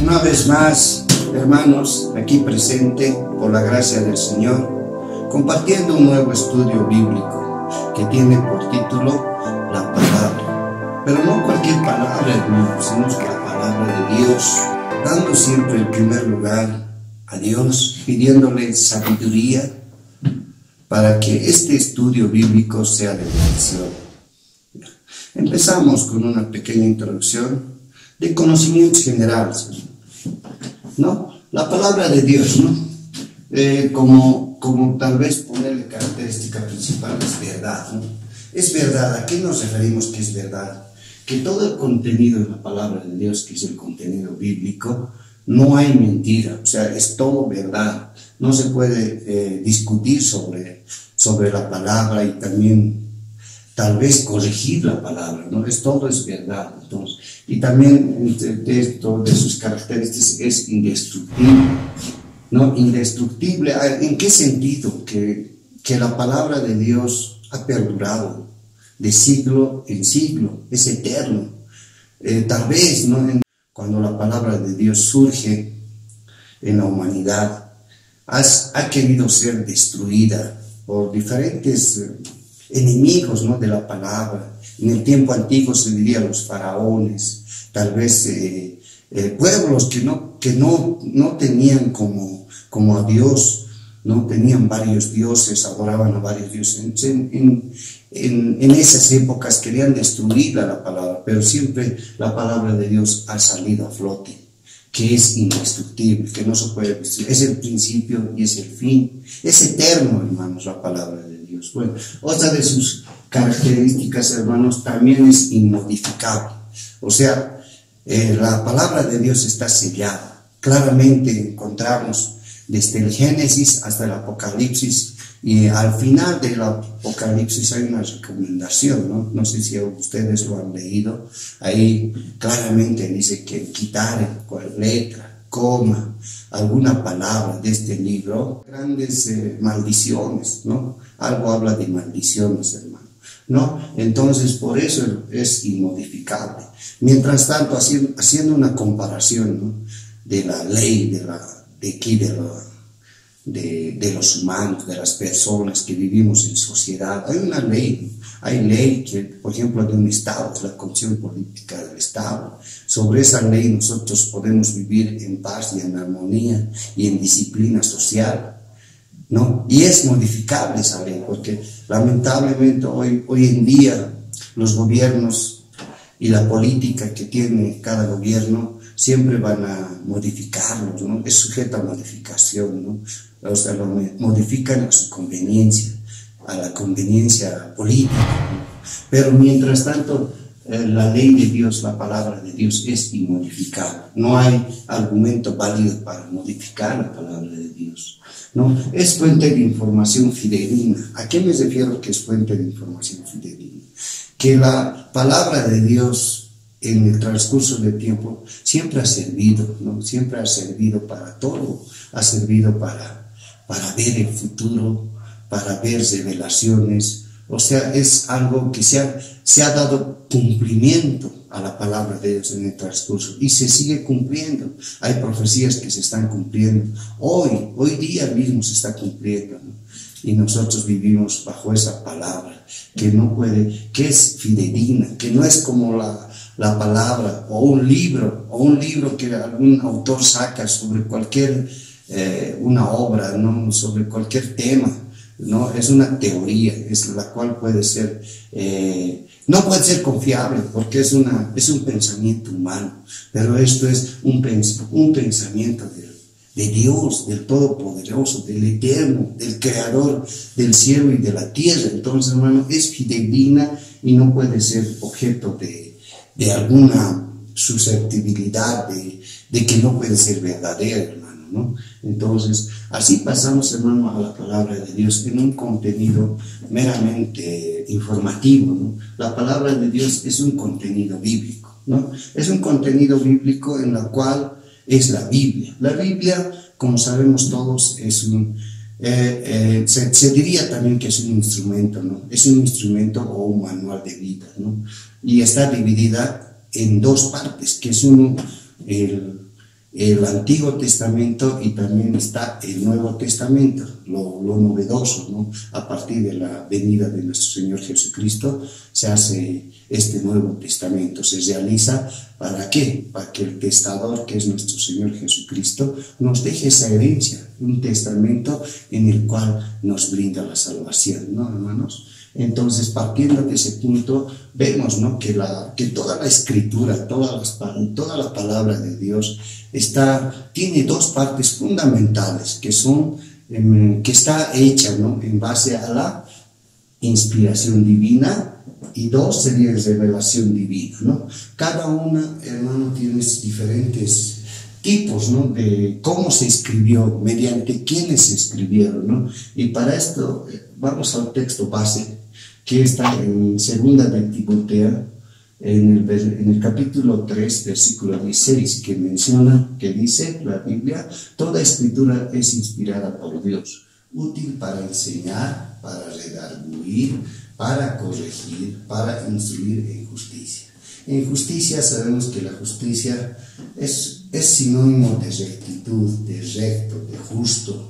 Una vez más, hermanos, aquí presente por la gracia del Señor, compartiendo un nuevo estudio bíblico que tiene por título La Palabra. Pero no cualquier palabra, hermanos, sino la palabra de Dios, dando siempre el primer lugar a Dios, pidiéndole sabiduría para que este estudio bíblico sea de bendición. Empezamos con una pequeña introducción de conocimientos generales, ¿no? La palabra de Dios, ¿no? Como tal vez ponerle característica principal es verdad, ¿no? Es verdad. ¿A qué nos referimos que es verdad? Que todo el contenido de la palabra de Dios, que es el contenido bíblico, no hay mentira, o sea, es todo verdad. No se puede discutir sobre la palabra y también tal vez corregir la palabra, ¿no? Todo es verdad. Entonces, y también de sus características es indestructible, ¿no? Indestructible, ¿en qué sentido? Que la palabra de Dios ha perdurado de siglo en siglo, es eterno. Tal vez, ¿no? Cuando la palabra de Dios surge en la humanidad, ha querido ser destruida por diferentes enemigos, ¿no? De la palabra. En el tiempo antiguo se diría los faraones, tal vez pueblos que no tenían como a Dios, no tenían varios dioses, adoraban a varios dioses. En esas épocas querían destruir a la palabra, pero siempre la palabra de Dios ha salido a flote, que es indestructible, que no se puede destruir. Es el principio y es el fin. Es eterno, hermanos, la palabra de Dios. Bueno, otra de sus características, hermanos, también es inmodificable. O sea, la palabra de Dios está sellada. Claramente encontramos desde el Génesis hasta el Apocalipsis, y al final del Apocalipsis hay una recomendación, ¿no? No sé si ustedes lo han leído. Ahí claramente dice que quitar cual letra, coma, alguna palabra de este libro, grandes maldiciones, ¿no? Algo habla de maldiciones, hermano, ¿no? Entonces, por eso es inmodificable. Mientras tanto, haciendo una comparación, ¿no? De la ley, de los humanos, de las personas que vivimos en sociedad, hay una ley. Hay ley que, por ejemplo, de un Estado, es la constitución política del Estado. Sobre esa ley nosotros podemos vivir en paz y en armonía y en disciplina social, ¿no? Y es modificable esa ley, porque lamentablemente hoy en día los gobiernos y la política que tiene cada gobierno siempre van a modificarlo, ¿no? Es sujeto a modificación, ¿no? O sea, lo modifican a su conveniencia, a la conveniencia política, ¿no? Pero mientras tanto, la ley de Dios, la palabra de Dios es inmodificable. No hay argumento válido para modificar la palabra de Dios, ¿no? Es fuente de información fidedigna. ¿A qué me refiero que es fuente de información fidedigna? Que la palabra de Dios en el transcurso del tiempo siempre ha servido, ¿no? Siempre ha servido para todo. Ha servido para ver el futuro, para ver revelaciones. O sea, es algo que se ha dado cumplimiento a la palabra de Dios en el transcurso y se sigue cumpliendo. Hay profecías que se están cumpliendo. Hoy día mismo se está cumpliendo, ¿no? Y nosotros vivimos bajo esa palabra que es fidedigna, que no es como la palabra o un libro que algún autor saca sobre cualquier una obra, ¿no? Sobre cualquier tema, ¿no? Es una teoría, es la cual no puede ser confiable porque es un pensamiento humano, pero esto es un pensamiento de Dios, del Todopoderoso, del Eterno, del Creador del cielo y de la tierra. Entonces, hermano, es fidedigna y no puede ser objeto de alguna susceptibilidad de que no puede ser verdadera, hermano, ¿no? Entonces, así pasamos, hermano, a la palabra de Dios en un contenido meramente informativo, ¿no? La palabra de Dios es un contenido bíblico, ¿no? Es un contenido bíblico en la cual es la Biblia. La Biblia, como sabemos todos, es se diría también que es un instrumento, ¿no? Es un instrumento o un manual de vida, ¿no? Y está dividida en dos partes, que es el Antiguo Testamento y también está el Nuevo Testamento, lo novedoso, ¿no? A partir de la venida de nuestro Señor Jesucristo se hace este Nuevo Testamento, se realiza ¿para qué? Para que el testador, que es nuestro Señor Jesucristo, nos deje esa herencia, un testamento en el cual nos brinda la salvación, ¿no, hermanos? Entonces, partiendo de ese punto, vemos, ¿no?, que toda la Escritura, toda la palabra de Dios tiene dos partes fundamentales, que está hecha, ¿no?, en base a la inspiración divina, y dos sería revelación divina, ¿no? Cada una, hermano, tiene diferentes tipos, ¿no?, de cómo se escribió, mediante quiénes se escribieron, ¿no? Y para esto vamos al texto base, que está en segunda de Timoteo, en el capítulo 3, versículo 16, que menciona, que dice la Biblia: toda escritura es inspirada por Dios, útil para enseñar, para redarguir, para corregir, para instruir en justicia. En justicia sabemos que la justicia es sinónimo de rectitud, de recto, de justo,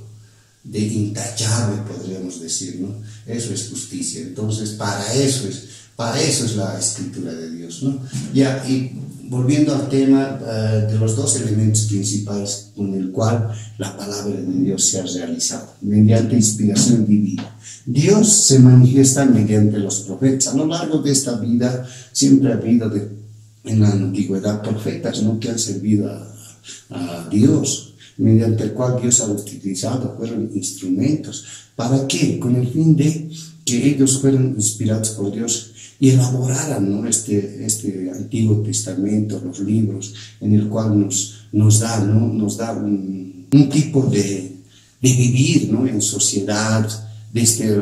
de intachable, podríamos decir, ¿no? Eso es justicia. Entonces, para eso es la Escritura de Dios, ¿no? Ya, y volviendo al tema de los dos elementos principales con el cual la palabra de Dios se ha realizado, mediante inspiración divina. Dios se manifiesta mediante los profetas. A lo largo de esta vida siempre ha habido en la antigüedad profetas, ¿no?, que han servido a Dios, mediante el cual Dios ha utilizado, fueron instrumentos. ¿Para qué? Con el fin de que ellos fueran inspirados por Dios y elaboraran, ¿no?, este Antiguo Testamento, los libros, en el cual nos da un tipo de vivir, ¿no?, en sociedad. Desde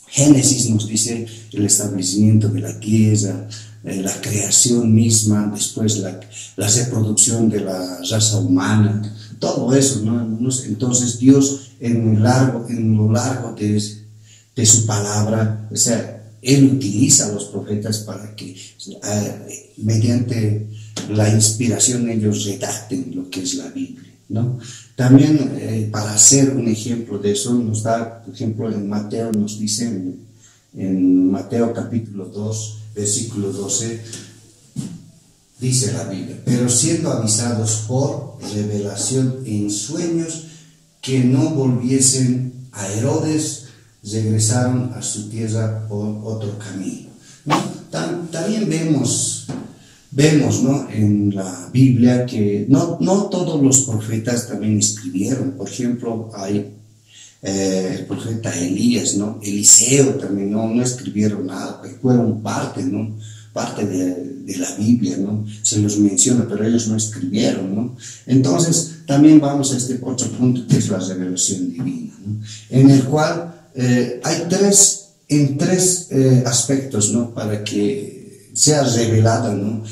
Génesis nos dice el establecimiento de la tierra, la creación misma, después la reproducción de la raza humana, todo eso, ¿no? Entonces Dios en lo largo de su palabra, o sea, Él utiliza a los profetas para que mediante la inspiración ellos redacten lo que es la Biblia, ¿no? También para hacer un ejemplo de eso nos da, por ejemplo, en Mateo nos dice, en Mateo capítulo 2, versículo 12, dice la Biblia: pero siendo avisados por revelación en sueños que no volviesen a Herodes, regresaron a su tierra por otro camino, ¿no? También vemos, ¿no?, en la Biblia que no todos los profetas también escribieron. Por ejemplo, hay el profeta Elías, ¿no?, Eliseo también no escribieron nada, pero fueron parte de la Biblia, ¿no? Se los menciona, pero ellos no escribieron, ¿no? Entonces, también vamos a este otro punto, que es la revelación divina, ¿no?, en el cual hay tres aspectos, ¿no?, para que sea revelada, ¿no?,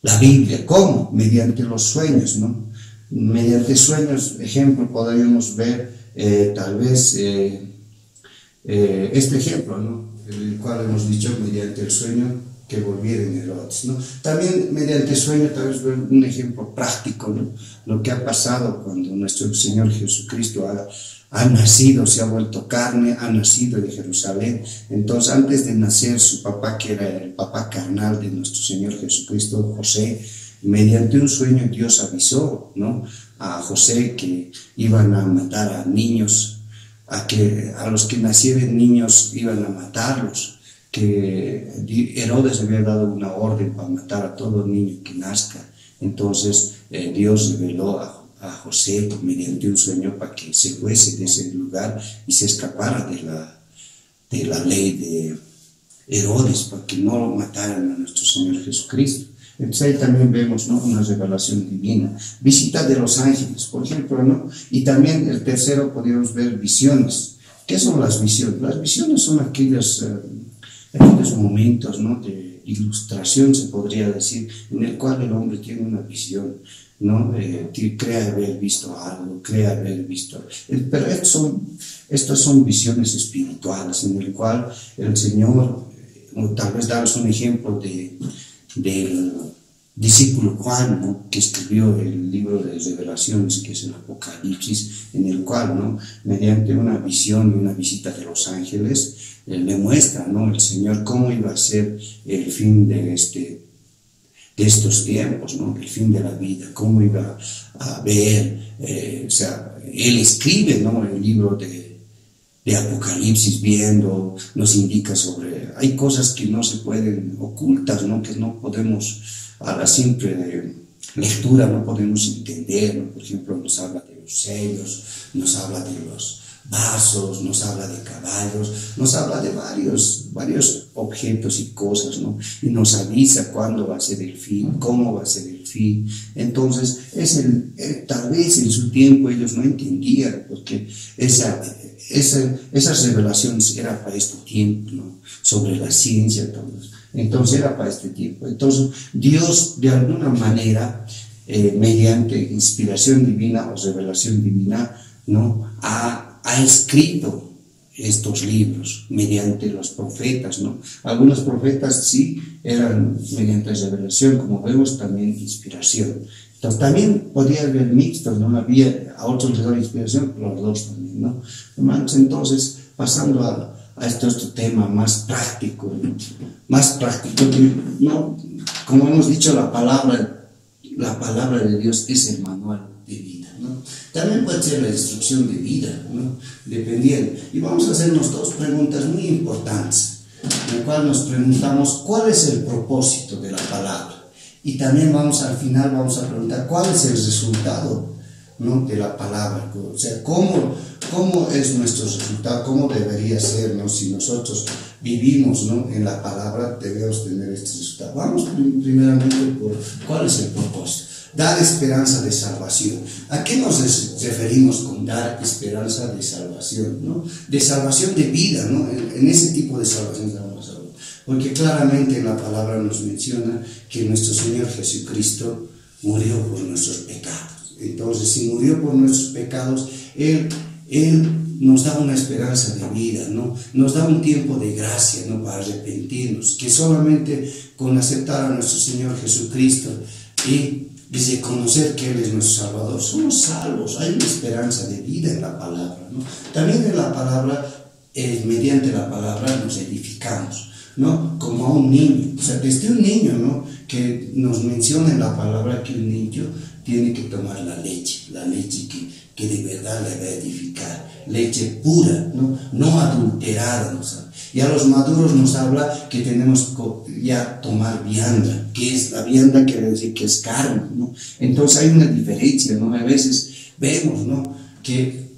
la Biblia. ¿Cómo? Mediante los sueños, ¿no? Mediante sueños, ejemplo, podríamos ver tal vez este ejemplo, ¿no?, el cual hemos dicho, mediante el sueño que volvieron Herodes, ¿no? También mediante sueño tal vez ver un ejemplo práctico, ¿no?, lo que ha pasado cuando nuestro Señor Jesucristo ha nacido, se ha vuelto carne, ha nacido de Jerusalén. Entonces, antes de nacer, su papá, que era el papá carnal de nuestro Señor Jesucristo, José, mediante un sueño Dios avisó, ¿no?, a José que iban a matar a niños, a los que nacieran niños iban a matarlos, que Herodes había dado una orden para matar a todo niño que nazca. Entonces Dios reveló a José mediante un sueño para que se fuese de ese lugar y se escapara de la ley de Herodes, para que no lo mataran a nuestro Señor Jesucristo. Entonces ahí también vemos, ¿no?, una revelación divina, visita de los ángeles, por ejemplo, ¿no? Y también el tercero podríamos ver visiones. ¿Qué son las visiones? Las visiones son aquellos momentos, ¿no?, de ilustración, se podría decir, en el cual el hombre tiene una visión, ¿no? Cree haber visto algo, cree haber visto. Pero estas son visiones espirituales, en el cual el Señor, tal vez daros un ejemplo discípulo Juan, ¿no?, que escribió el libro de Revelaciones, que es el Apocalipsis, en el cual, ¿no?, mediante una visión y una visita de los ángeles, le muestra, ¿no?, el Señor cómo iba a ser el fin de estos tiempos, ¿no?, el fin de la vida, cómo iba a ver, o sea, Él escribe, ¿no?, el libro de Apocalipsis, viendo, nos indica sobre, hay cosas que no se pueden, ocultas, ¿no?, que no podemos, a la simple lectura no podemos entender, ¿no? Por ejemplo, nos habla de los sellos, nos habla de los vasos, nos habla de caballos, nos habla de varios objetos y cosas, ¿no? Y nos avisa cuándo va a ser el fin, cómo va a ser el fin. Entonces, tal vez en su tiempo ellos no entendían, porque esas revelaciones eran para este tiempo, ¿no?, sobre la ciencia, todo eso. Entonces era para este tiempo. Entonces Dios, de alguna manera, mediante inspiración divina o revelación divina, ¿no?, ha escrito estos libros mediante los profetas, ¿no? Algunos profetas sí eran mediante revelación, como vemos, también inspiración. Entonces también podía haber mixtos, ¿no? Había a otros les daba inspiración, los dos también, ¿no? Hermanos, entonces, pasando a este otro tema más práctico, ¿no?, que, ¿no?, como hemos dicho, la palabra de Dios es el manual de vida, ¿no? También puede ser la instrucción de vida, ¿no?, dependiendo. Y vamos a hacernos dos preguntas muy importantes, en la cual nos preguntamos cuál es el propósito de la palabra, y también al final vamos a preguntar cuál es el resultado, ¿no?, de la palabra, o sea, cómo es nuestro resultado, cómo debería ser, ¿no?, si nosotros vivimos, ¿no?, en la palabra, debemos tener este resultado. Vamos primeramente por cuál es el propósito. Dar esperanza de salvación. ¿A qué nos referimos con dar esperanza de salvación, ¿no? De salvación de vida, ¿no? En ese tipo de salvación estamos hablando. Porque claramente la palabra nos menciona que nuestro Señor Jesucristo murió por nuestros pecados. Entonces, si murió por nuestros pecados, Él nos da una esperanza de vida, ¿no? Nos da un tiempo de gracia, ¿no?, para arrepentirnos, que solamente con aceptar a nuestro Señor Jesucristo y reconocer que Él es nuestro Salvador, somos salvos. Hay una esperanza de vida en la palabra, ¿no? También en la palabra, mediante la palabra nos edificamos, ¿no? Como a un niño, o sea, desde un niño, ¿no?, que nos menciona en la palabra que un niño tiene que tomar la leche que de verdad le va a edificar, leche pura, no adulterada, ¿no? Y a los maduros nos habla que tenemos que ya tomar vianda, que es la vianda, quiere decir que es carne, ¿no? Entonces hay una diferencia, ¿no? A veces vemos, ¿no?, que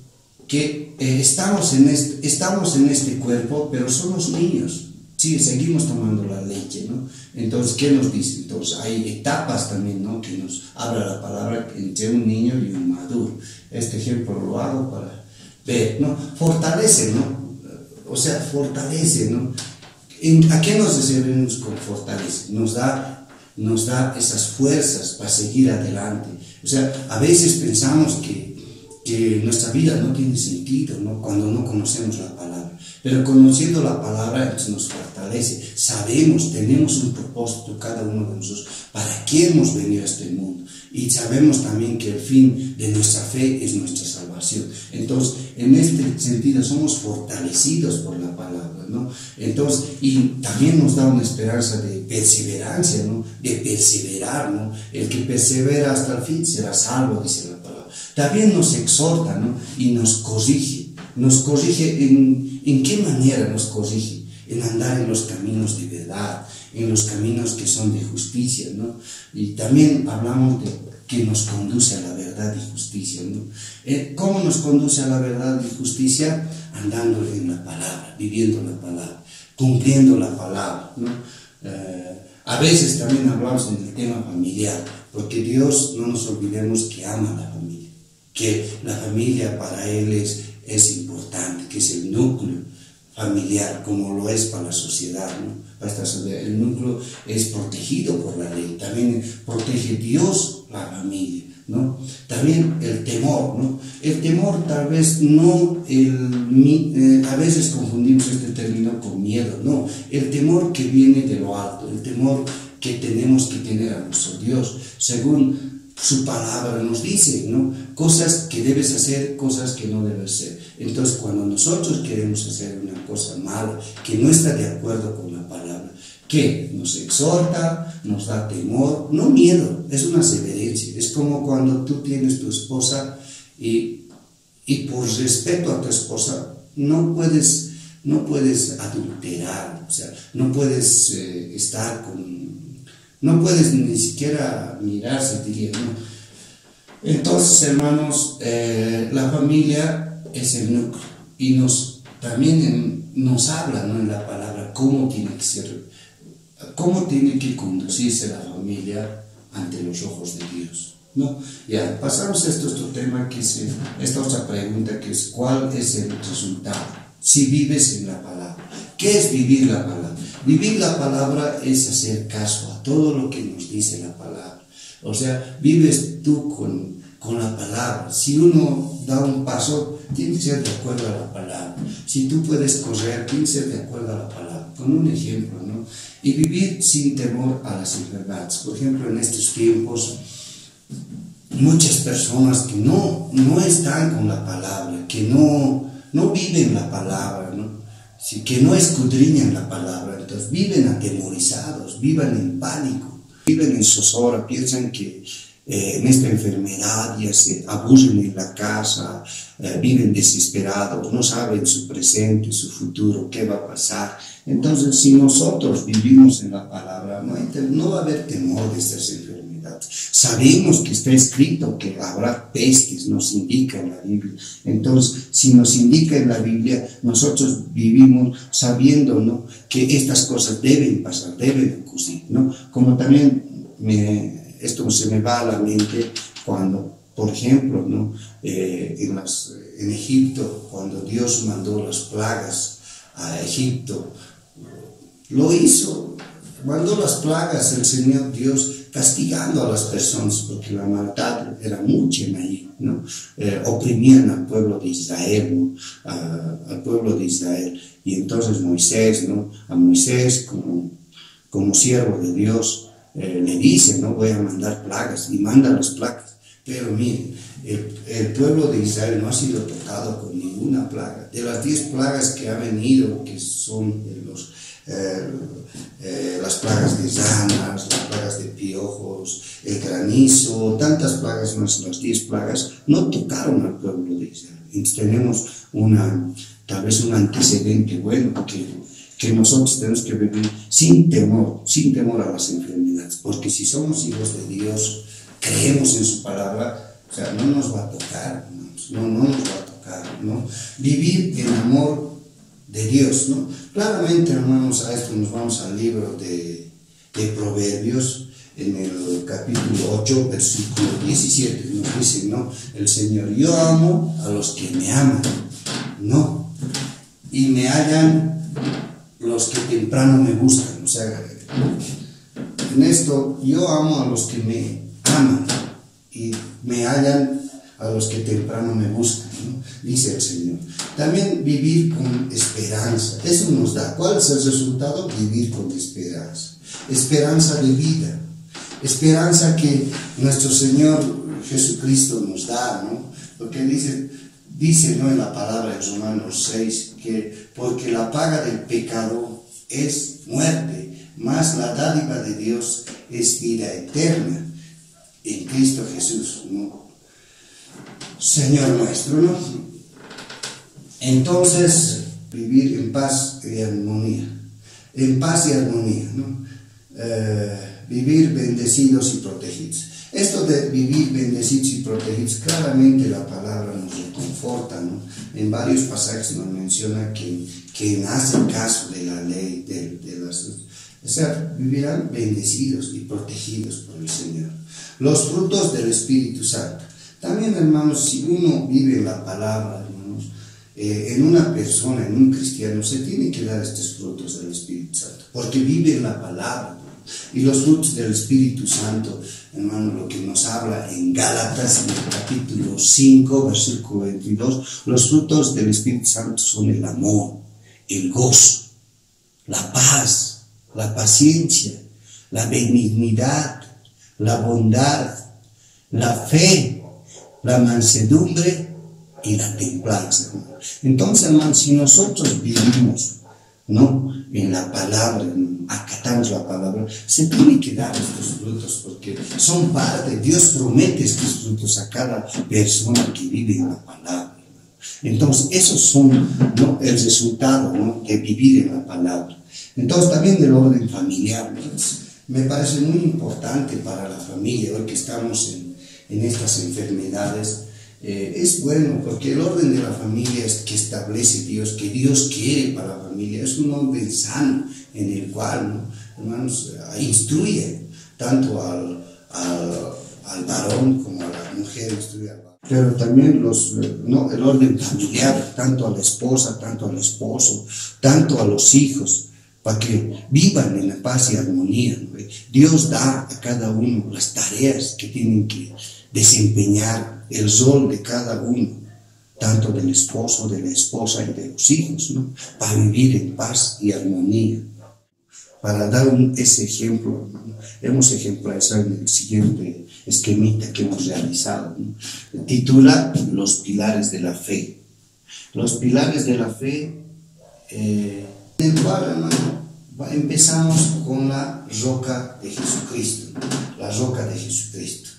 estamos en este cuerpo, pero somos niños. Sí, seguimos tomando la leche, ¿no? Entonces, ¿qué nos dice? Entonces, hay etapas también, ¿no?, que nos habla la palabra entre un niño y un maduro. Este ejemplo lo hago para ver, ¿no? Fortalece, ¿no? O sea, fortalece, ¿no? ¿A qué nos referimos con fortalece? Nos da esas fuerzas para seguir adelante. O sea, a veces pensamos que nuestra vida no tiene sentido, ¿no?, cuando no conocemos la palabra. Pero conociendo la palabra, entonces nos fortalece. Sabemos, tenemos un propósito cada uno de nosotros, para qué hemos venido a este mundo. Y sabemos también que el fin de nuestra fe es nuestra salvación. Entonces, en este sentido, somos fortalecidos por la palabra, ¿no? Entonces, y también nos da una esperanza de perseverancia, ¿no?, de perseverar, ¿no? El que persevera hasta el fin será salvo, dice la palabra. También nos exhorta, ¿no?, y nos corrige. Nos corrige ¿en qué manera nos corrige? En andar en los caminos de verdad, en los caminos que son de justicia, ¿no? Y también hablamos de que nos conduce a la verdad y justicia, ¿no? ¿Cómo nos conduce a la verdad y justicia? Andando en la palabra, viviendo la palabra, cumpliendo la palabra, ¿no? A veces también hablamos en el tema familiar, porque Dios, no nos olvidemos que ama a la familia, que la familia para Él es importante, que es el núcleo familiar, como lo es para la sociedad, ¿no? Para esta sociedad, el núcleo es protegido por la ley, también protege Dios la familia, ¿no? También el temor, ¿no? El temor tal vez no, a veces confundimos este término con miedo, no, el temor que viene de lo alto, el temor que tenemos que tener a nuestro Dios, según su palabra nos dice, ¿no? Cosas que debes hacer, cosas que no debes hacer. Entonces, cuando nosotros queremos hacer una cosa mala, que no está de acuerdo con la palabra, que nos exhorta, nos da temor, no miedo, es una severencia. Es como cuando tú tienes tu esposa y por respeto a tu esposa no puedes adulterar, o sea, no puedes no puedes ni siquiera mirarse, diría, ¿no? Entonces, hermanos, la familia es el núcleo y también nos habla, ¿no?, en la palabra cómo tiene que ser, cómo tiene que conducirse la familia ante los ojos de Dios, ¿no? Ya, pasamos a otro tema, que es esta otra pregunta, que es ¿cuál es el resultado si vives en la palabra? ¿Qué es vivir la palabra? Vivir la palabra es hacer caso a todo lo que nos dice la palabra. O sea, vives tú con la palabra. Si uno da un paso, tiene que ser de acuerdo a la palabra. Si tú puedes correr, tiene que ser de acuerdo a la palabra. Con un ejemplo, ¿no? Y vivir sin temor a las enfermedades. Por ejemplo, en estos tiempos, muchas personas que no están con la palabra, que no viven la palabra, ¿no? Sí, que no escudriñan la palabra, entonces viven atemorizados, viven en pánico, viven en zozobra, piensan que en esta enfermedad ya se aburren en la casa, viven desesperados, no saben su presente, su futuro, qué va a pasar. Entonces, si nosotros vivimos en la palabra, no va a haber temor de estas enfermedades. Sabemos que está escrito que habrá pestes, nos indica en la Biblia. Entonces, si nos indica en la Biblia, nosotros vivimos sabiendo, ¿no?, que estas cosas deben pasar, deben ocurrir, ¿no? Como también esto se me va a la mente cuando, por ejemplo, ¿no?, en Egipto, cuando Dios mandó las plagas a Egipto, lo hizo, mandó las plagas el Señor Dios, castigando a las personas, porque la maldad era mucha en ahí, ¿no? Oprimían al pueblo de Israel, ¿no? Al pueblo de Israel. Y entonces Moisés, ¿no?, a Moisés como siervo de Dios, le dice, ¿no?, voy a mandar plagas, y manda las plagas. Pero miren, el pueblo de Israel no ha sido tocado con ninguna plaga. De las 10 plagas que ha venido, que son las plagas de ranas, las plagas de piojos, el granizo, tantas plagas más, las 10 plagas, no tocaron al pueblo de Israel. Entonces tenemos tal vez un antecedente bueno, que nosotros tenemos que vivir sin temor a las enfermedades, porque si somos hijos de Dios, creemos en su palabra, o sea, no nos va a tocar, no nos va a tocar, ¿no? Vivir en amor de Dios, ¿no? Claramente, hermanos, a esto nos vamos al libro de Proverbios, en el capítulo 8, versículo 17, nos dice, ¿no?, el Señor: yo amo a los que me aman, ¿no?, y me hallan los que temprano me buscan. O sea, en esto, yo amo a los que me aman y me hallan a los que temprano me buscan, ¿no?, dice el Señor. También vivir con esperanza, eso nos da. ¿Cuál es el resultado? Vivir con esperanza, esperanza de vida, esperanza que nuestro Señor Jesucristo nos da, ¿no? Porque dice, ¿no?, en la palabra de Romanos 6, que porque la paga del pecado es muerte, mas la dádiva de Dios es vida eterna en Cristo Jesús, ¿no?, Señor nuestro, ¿no? Entonces, vivir en paz y armonía, ¿no? Vivir bendecidos y protegidos. Esto de vivir bendecidos y protegidos, claramente la palabra nos reconforta, ¿no? En varios pasajes nos menciona que hace caso de la ley, o sea, vivirán bendecidos y protegidos por el Señor. Los frutos del Espíritu Santo. También, hermanos, si uno vive en la palabra, hermanos, en una persona, en un cristiano, se tiene que dar estos frutos del Espíritu Santo, porque vive en la palabra. Y los frutos del Espíritu Santo, hermano, lo que nos habla en Gálatas, en el capítulo 5, versículo 22, los frutos del Espíritu Santo son el amor, el gozo, la paz, la paciencia, la benignidad, la bondad, la fe, la mansedumbre y la templanza, hermano. Entonces, hermano, si nosotros vivimos, ¿no?, en la palabra, acatamos la palabra, se tiene que dar estos frutos, porque son parte, Dios promete estos frutos a cada persona que vive en la palabra. Entonces, esos son, ¿no?, el resultado, ¿no?, de vivir en la palabra. Entonces, también del orden familiar, pues, me parece muy importante para la familia, hoy que estamos en estas enfermedades. Es bueno, porque el orden de la familia es que establece Dios, que Dios quiere para la familia, es un orden sano en el cual, ¿no?, hermanos, instruye tanto al varón como a la mujer, instruye al varón. Pero también ¿no?, el orden familiar, tanto a la esposa, tanto al esposo, tanto a los hijos, para que vivan en la paz y armonía, ¿no? Dios da a cada uno las tareas que tienen que desempeñar, el rol de cada uno, tanto del esposo, de la esposa y de los hijos, ¿no?, para vivir en paz y armonía. Para dar ese ejemplo, ¿no?, hemos ejemplarizado en el siguiente esquemita que hemos realizado, ¿no?, titula Los pilares de la fe. Los pilares de la fe, en el cual, hermano, empezamos con la roca de Jesucristo, la roca de Jesucristo.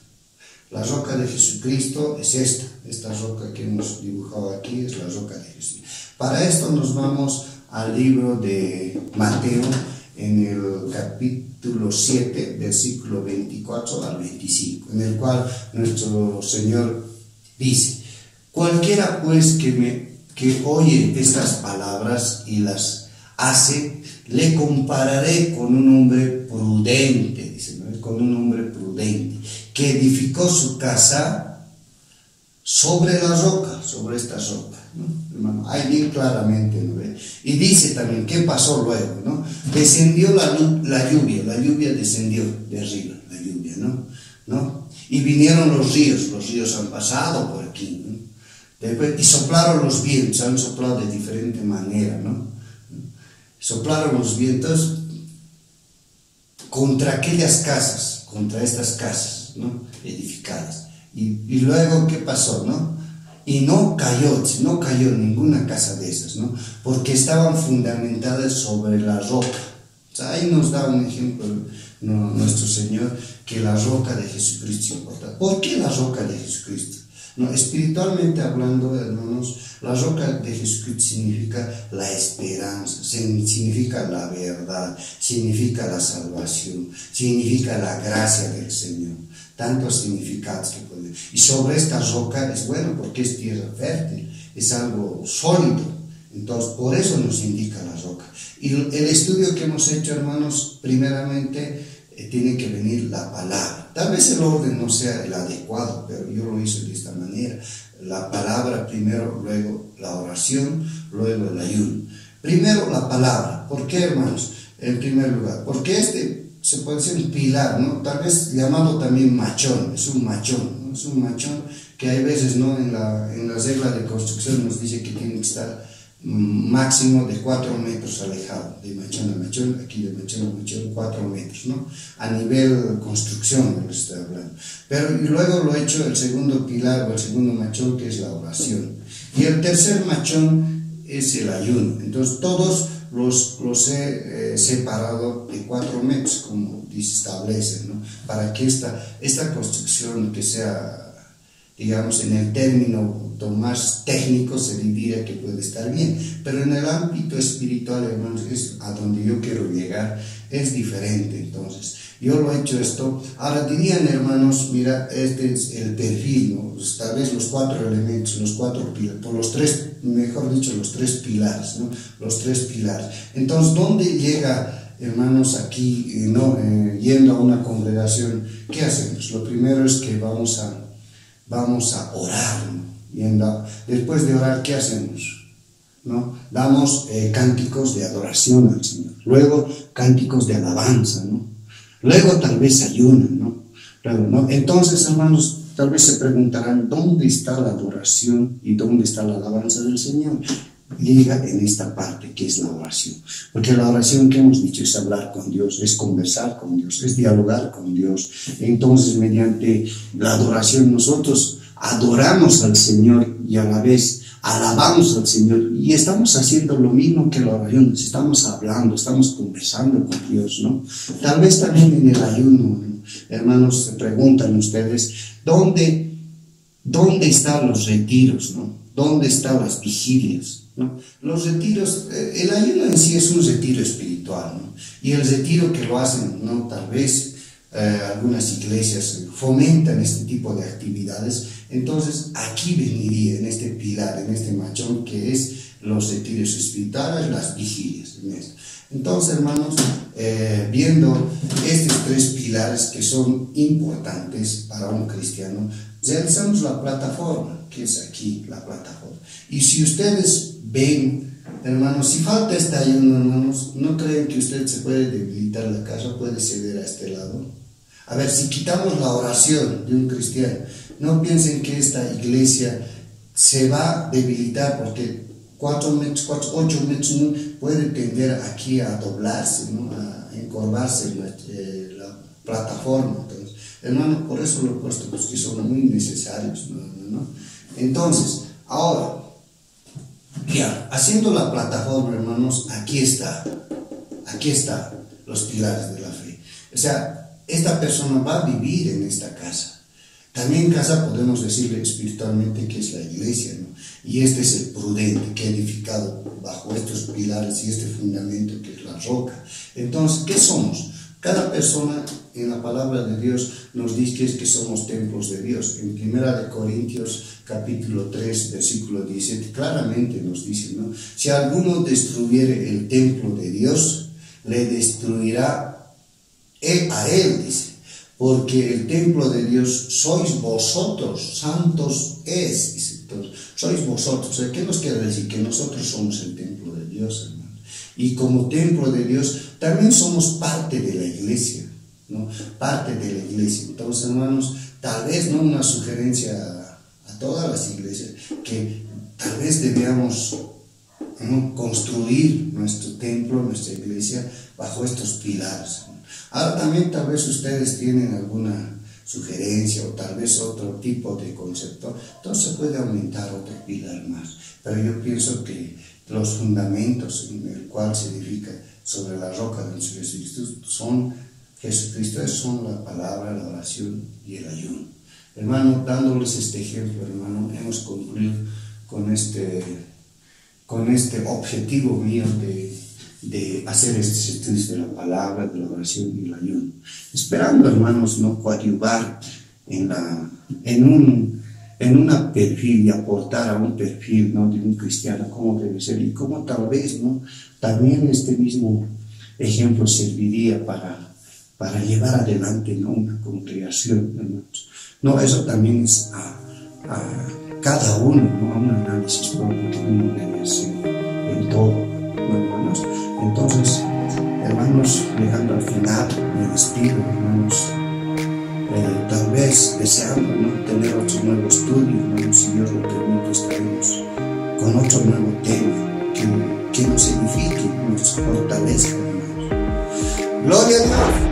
La roca de Jesucristo es esta roca que hemos dibujado aquí, es la roca de Jesús. Para esto nos vamos al libro de Mateo, en el capítulo 7, versículo 24 al 25, en el cual nuestro Señor dice: cualquiera pues que oye estas palabras y las hace, le compararé con un hombre prudente, dice, ¿no?, con un hombre prudente, que edificó su casa sobre la roca, sobre esta roca, ¿no? Hermano, ahí bien claramente, ¿no?, y dice también qué pasó luego, ¿no? Descendió la lluvia descendió de arriba, la lluvia, ¿no? Y vinieron los ríos han pasado por aquí, ¿no? Después, y soplaron los vientos, han soplado de diferente manera, ¿no? Soplaron los vientos contra aquellas casas, contra estas casas, ¿no?, edificadas. Y luego, ¿qué pasó, no? Y no cayó ninguna casa de esas, ¿no?, porque estaban fundamentadas sobre la roca. O sea, ahí nos da un ejemplo, ¿no?, nuestro Señor, que la roca de Jesucristo es importante. ¿Por qué la roca de Jesucristo? No, espiritualmente hablando, hermanos, la roca de Jesucristo significa la esperanza, significa la verdad, significa la salvación, significa la gracia del Señor. Tantos significados que pueden. Y sobre esta roca es bueno porque es tierra fértil, es algo sólido. Entonces, por eso nos indica la roca. Y el estudio que hemos hecho, hermanos, primeramente tiene que venir la palabra. Tal vez el orden no sea el adecuado, pero yo lo hice de esta manera. La palabra primero, luego la oración, luego el ayuno. Primero la palabra. ¿Por qué, hermanos? En primer lugar, porque se puede decir un pilar, ¿no?, tal vez llamado también machón, es un machón, ¿no?, es un machón que hay veces, ¿no?, en la regla de construcción nos dice que tiene que estar máximo de 4 metros alejado, de machón a machón, aquí de machón a machón, 4 metros, ¿no?, a nivel construcción les estoy hablando. Pero y luego lo he hecho el segundo pilar o el segundo machón, que es la oración, y el tercer machón es el ayuno. Entonces todos los he separado de 4 metros, como establece, ¿no?, para que esta construcción, que sea, digamos, en el término más técnico, se diría que puede estar bien, pero en el ámbito espiritual, hermanos, es a donde yo quiero llegar, es diferente. Entonces yo lo he hecho esto. Ahora dirían, hermanos, mira, este es el perfil, ¿no?, tal vez los 4 elementos, los 4 pilares, por los 3, mejor dicho, los 3 pilares, ¿no?, los 3 pilares. Entonces, ¿dónde llega, hermanos, aquí, ¿no?, yendo a una congregación? ¿Qué hacemos? Lo primero es que vamos a orar, ¿no? Después de orar, ¿qué hacemos? ¿No? Damos cánticos de adoración al Señor, luego cánticos de alabanza, ¿no? Luego tal vez ayunan, ¿no? Claro, ¿no? Entonces, hermanos, tal vez se preguntarán, ¿dónde está la adoración y dónde está la alabanza del Señor? liga en esta parte que es la oración. Porque la oración que hemos dicho es hablar con Dios, es conversar con Dios, es dialogar con Dios. Entonces, mediante la adoración nosotros adoramos al Señor y a la vez alabamos al Señor. Y estamos haciendo lo mismo que la oración, estamos hablando, estamos conversando con Dios, ¿no? Tal vez también en el ayuno, ¿no? Hermanos, se preguntan ustedes, ¿dónde están los retiros, ¿no? ¿Dónde están las vigilias, ¿no? Los retiros, el ayuno en sí es un retiro espiritual, ¿no? Y el retiro que lo hacen, ¿no? Tal vez algunas iglesias fomentan este tipo de actividades. Entonces aquí veniría en este pilar, en este machón, que es los retiros espirituales, las vigilias. Entonces, hermanos, viendo estos tres pilares que son importantes para un cristiano, realizamos la plataforma, que es aquí la plataforma. Y si ustedes ven, hermanos, si falta este ayuno, hermanos, ¿no creen que usted se puede debilitar la casa? Puede ceder a este lado. A ver, si quitamos la oración de un cristiano, no piensen que esta iglesia se va a debilitar, porque 8 metros puede tender aquí a doblarse, ¿no? A encorvarse la plataforma. Entonces, hermano, por eso lo he puesto, pues que son muy necesarios, ¿no? Entonces, ahora, ya, haciendo la plataforma, hermanos, aquí está los pilares de la fe. O sea, esta persona va a vivir en esta casa. También casa podemos decirle espiritualmente que es la iglesia, ¿no? Y este es el prudente que ha edificado bajo estos pilares y este fundamento que es la roca. Entonces, ¿qué somos? Cada persona en la palabra de Dios nos dice que somos templos de Dios. En 1 Corintios capítulo 3, versículo 17, claramente nos dice, ¿no? Si alguno destruyere el templo de Dios, le destruirá a él, dice, porque el templo de Dios sois vosotros, santos es, dice. Entonces, sois vosotros. O sea, ¿qué nos quiere decir? Que nosotros somos el templo de Dios, hermano. Y como templo de Dios, también somos parte de la iglesia, ¿no? Parte de la iglesia. Entonces, hermanos, tal vez no una sugerencia a todas las iglesias, que tal vez debíamos, ¿no?, construir nuestro templo, nuestra iglesia, bajo estos pilares. Ahora también tal vez ustedes tienen alguna sugerencia o tal vez otro tipo de concepto, entonces se puede aumentar otro pilar más. Pero yo pienso que los fundamentos en el cual se edifica sobre la roca de Jesucristo son la palabra, la oración y el ayuno. Hermano, dándoles este ejemplo, hermano, hemos concluido con este objetivo mío de hacer estos estudios de la palabra, de la oración y el ayuno. Esperando, hermanos, no coadyuvar en una perfil y aportar a un perfil, ¿no?, de un cristiano, cómo debe ser y cómo tal vez, ¿no?, también este mismo ejemplo serviría para llevar adelante, ¿no?, una congregación, hermanos. No, eso también es a cada uno, ¿no?, a un análisis propio que uno debe hacer en todo, ¿no, hermanos? Entonces, hermanos, llegando al final, me despido, hermanos, tal vez deseando, ¿no?, tener otro nuevo estudio, hermanos, si Dios lo permite, estaremos con otro nuevo tema que nos edifique, nos fortalezca, hermanos. ¡Gloria a Dios!